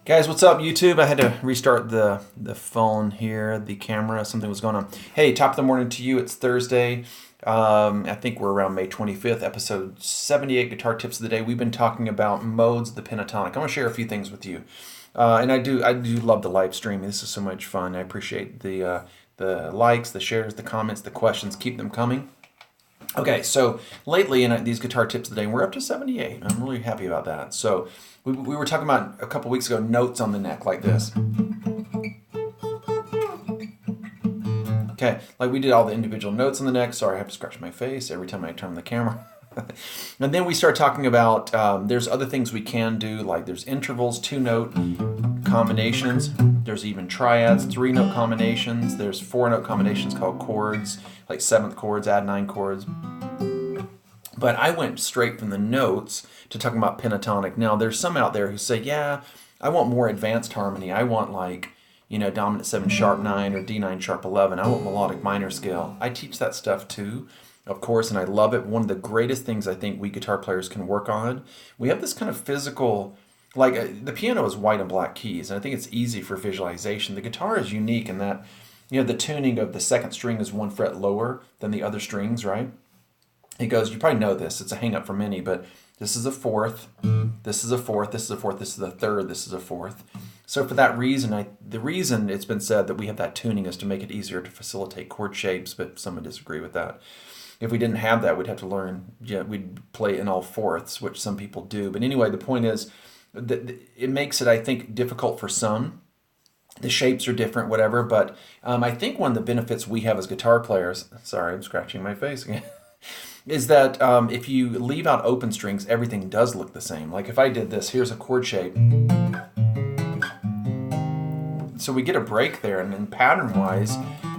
Guys, what's up, YouTube? I had to restart the phone here, the camera. Something was going on. Hey, top of the morning to you. It's Thursday. I think we're around May 25th, episode 78, Guitar Tips of the Day. We've been talking about modes of the pentatonic. I'm going to share a few things with you. And I do love the live streaming. This is so much fun. I appreciate the likes, the shares, the comments, the questions. Keep them coming. Okay, so lately in these guitar tips of the day, we're up to 78. I'm really happy about that. So we were talking about a couple weeks ago notes on the neck like this. Okay, like we did all the individual notes on the neck. Sorry, I have to scratch my face every time I turn the camera. And then we start talking about there's other things we can do, like there's intervals, 2-note combinations. There's even triads, 3-note combinations. There's 4-note combinations called chords, like 7th chords, add 9 chords. But I went straight from the notes to talking about pentatonic. Now, there's some out there who say, yeah, I want more advanced harmony. I want like, dominant 7 sharp 9 or D9 sharp 11. I want melodic minor scale. I teach that stuff too, of course, and I love it. One of the greatest things I think we guitar players can work on, we have this kind of physical, like the piano is white and black keys, and I think it's easy for visualization. The guitar is unique in that, the tuning of the second string is 1 fret lower than the other strings, right? It goes, you probably know this, it's a hang up for many, but this is a fourth, this is a fourth, this is a fourth, this is a third, this is a fourth. So for that reason, the reason it's been said that we have that tuning is to make it easier to facilitate chord shapes, but some would disagree with that. If we didn't have that, we'd have to learn, we'd play in all fourths, which some people do. But anyway, the point is that it makes it, I think, difficult for some. The shapes are different, whatever, but I think one of the benefits we have as guitar players, sorry, I'm scratching my face again, is that if you leave out open strings, everything does look the same. Like if I did this, here's a chord shape. So we get a break there, and then pattern-wise,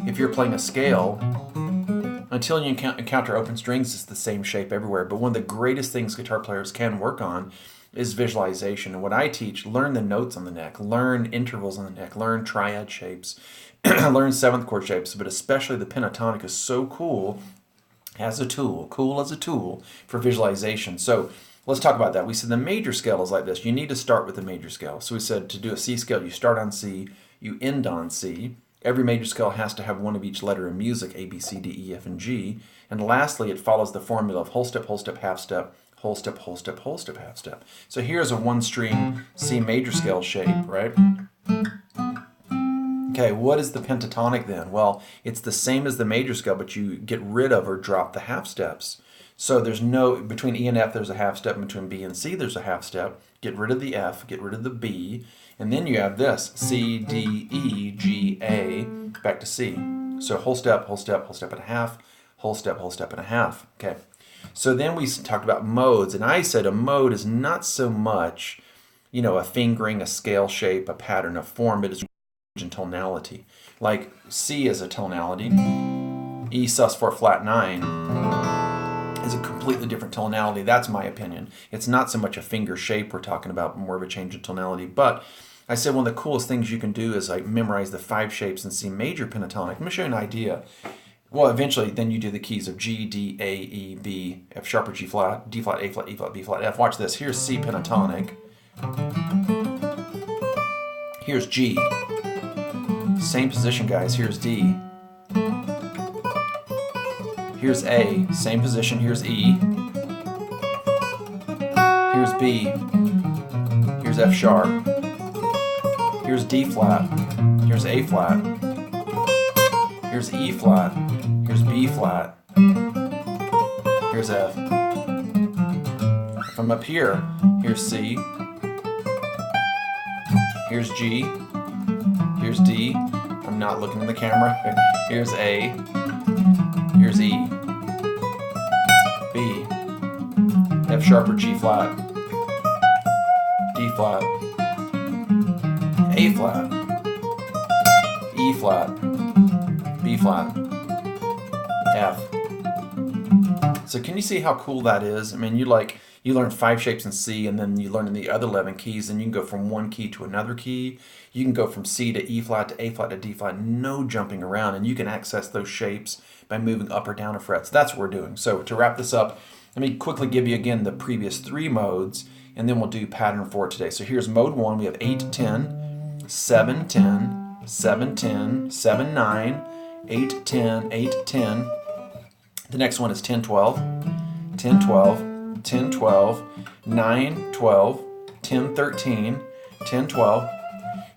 if you're playing a scale, until you encounter open strings, it's the same shape everywhere. But one of the greatest things guitar players can work on is visualization. And what I teach, learn the notes on the neck, learn intervals on the neck, learn triad shapes, learn 7th chord shapes, but especially the pentatonic is so cool as a tool for visualization. So let's talk about that. We said the major scale is like this. You need to start with the major scale. So we said to do a C scale, you start on C, you end on C. Every major scale has to have one of each letter in music, A, B, C, D, E, F, and G. And lastly, it follows the formula of whole step, half step, whole step, whole step, whole step, half step. So here's a 1-string C major scale shape, right? Okay, what is the pentatonic then? Well, it's the same as the major scale, but you get rid of or drop the half steps. So there's no, between E and F there's a half step, between B and C there's a half step. Get rid of the F, get rid of the B, and then you have this, C, D, E, G, A, back to C. So whole step, whole step, whole step and a half, whole step and a half. Okay. So then we talked about modes, and I said a mode is not so much, a fingering, a scale shape, a pattern, a form, but it's and tonality. Like C is a tonality, E sus4 flat 9 is a completely different tonality. That's my opinion. It's not so much a finger shape we're talking about, more of a change in tonality. But I said one of the coolest things you can do is like memorize the 5 shapes in C major pentatonic. Let me show you an idea. Well, eventually then you do the keys of G, D, A, E, B, F sharp or G flat, D flat, A flat, E flat, B flat, F. Watch this. Here's C pentatonic. Here's G. Same position, guys. Here's D. Here's A. Same position. Here's E. Here's B. Here's F sharp. Here's D flat. Here's A flat. Here's E flat. Here's B flat. Here's F. If I'm up here, here's C. Here's G. Here's D. I'm not looking in the camera. Here's A. Here's E. B. F sharp or G flat. D flat. A flat. E flat. B flat. F. So can you see how cool that is? I mean, you learn 5 shapes in C, and then you learn in the other 11 keys, and you can go from one key to another key. You can go from C to E flat to A flat to D flat, no jumping around, and you can access those shapes by moving up or down a fret. So that's what we're doing. So to wrap this up, let me quickly give you again the previous 3 modes. and then we'll do pattern 4 today. So here's mode 1. We have 8, 10, 7, 10, 7, 10, 7, 9, 8, 10, 8, 10. The next one is 10, 12, 10, 12, 10, 12, 9, 12, 10, 13, 10, 12.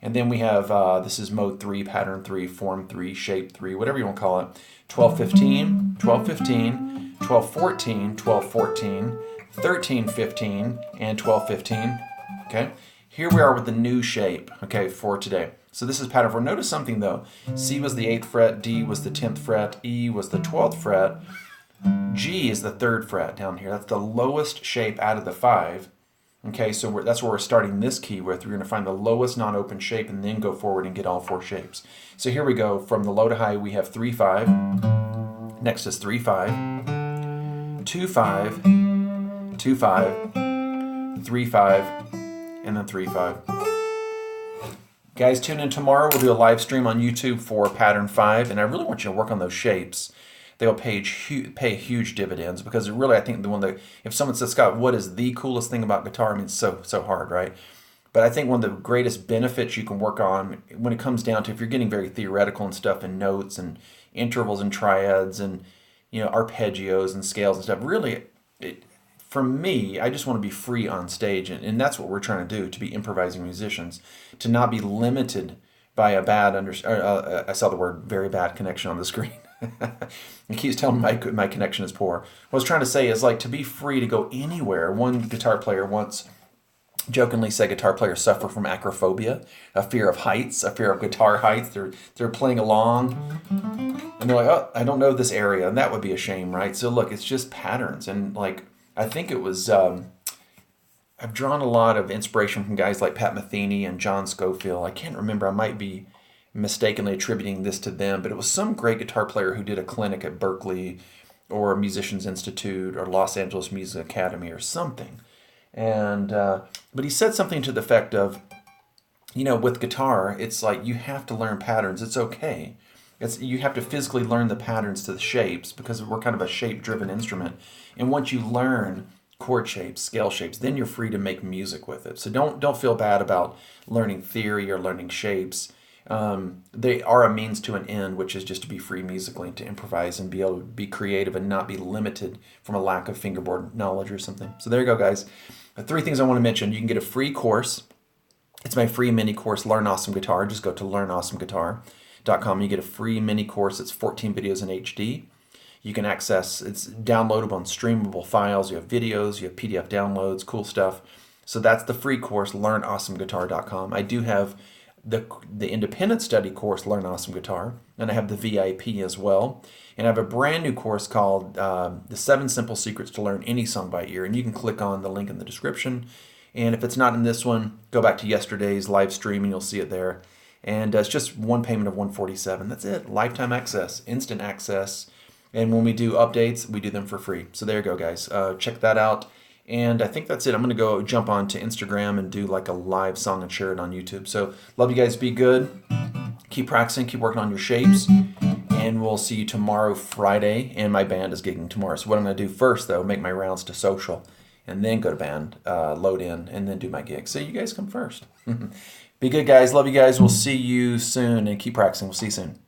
And then we have, this is mode 3, pattern 3, form 3, shape 3, whatever you want to call it. 12, 15, 12, 15, 12, 14, 12, 14, 13, 15, and 12, 15. Okay, here we are with the new shape, okay, for today. So this is pattern 4. Notice something though. C was the 8th fret, D was the 10th fret, E was the 12th fret, G is the 3rd fret down here. That's the lowest shape out of the 5. Okay, so that's where we're starting this key with. We're going to find the lowest non-open shape and then go forward and get all 4 shapes. So here we go. From the low to high, we have 3, 5. Next is 3, 5. 2, 5. 2, 5. 3, 5. And then 3, 5. Guys, tune in tomorrow. We'll do a live stream on YouTube for pattern 5. And I really want you to work on those shapes. They'll pay huge dividends, because really, I think if someone says, Scott, what is the coolest thing about guitar? I mean, it's so hard, right? But I think one of the greatest benefits you can work on when it comes down to, if you're getting very theoretical and stuff, and notes and intervals and triads and, you know, arpeggios and scales and stuff, really, for me, I just want to be free on stage, and that's what we're trying to do, to be improvising musicians, to not be limited by a bad I saw the word very bad connection on the screen. It keeps telling me my connection is poor. What I was trying to say is, like, to be free to go anywhere. One guitar player once jokingly said guitar players suffer from acrophobia, a fear of heights, a fear of guitar heights. They're playing along and they're like, oh, I don't know this area, and that would be a shame, right? So look, it's just patterns, and like, I think it was I've drawn a lot of inspiration from guys like Pat Metheny and John Scofield. I can't remember, I might be mistakenly attributing this to them, but it was some great guitar player who did a clinic at Berkeley or Musicians Institute or Los Angeles Music Academy or something. And but he said something to the effect of, you know, with guitar, it's like you have to learn patterns. It's okay. You have to physically learn the patterns to the shapes, because we're kind of a shape-driven instrument. And once you learn chord shapes, scale shapes, then you're free to make music with it. So don't feel bad about learning theory or learning shapes. They are a means to an end, which is just to be free musically, to improvise and be able to be creative and not be limited from a lack of fingerboard knowledge or something. So there you go, guys. 3 things I want to mention. You can get a free course. It's my free mini course, Learn Awesome Guitar. Just go to learnawesomeguitar.com. You get a free mini course. It's 14 videos in HD. You can access, it's downloadable and streamable files. You have videos, you have PDF downloads, cool stuff. So that's the free course, learnawesomeguitar.com. I do have the independent study course, Learn Awesome Guitar, and I have the VIP as well. And I have a brand new course called The 7 Simple Secrets to Learn Any Song by Ear. And you can click on the link in the description. And if it's not in this one, go back to yesterday's live stream and you'll see it there. And it's just one payment of $147. That's it. Lifetime access, instant access. And when we do updates, we do them for free. So there you go, guys. Check that out. And I think that's it. I'm going to go jump on to Instagram and do like a live song and share it on YouTube. So love you guys. Be good. Keep practicing. Keep working on your shapes. And we'll see you tomorrow, Friday. And my band is gigging tomorrow. So what I'm going to do first, though, make my rounds to social. And then go to band, load in, and then do my gig. So you guys come first. Be good, guys. Love you guys. We'll see you soon. And keep practicing. We'll see you soon.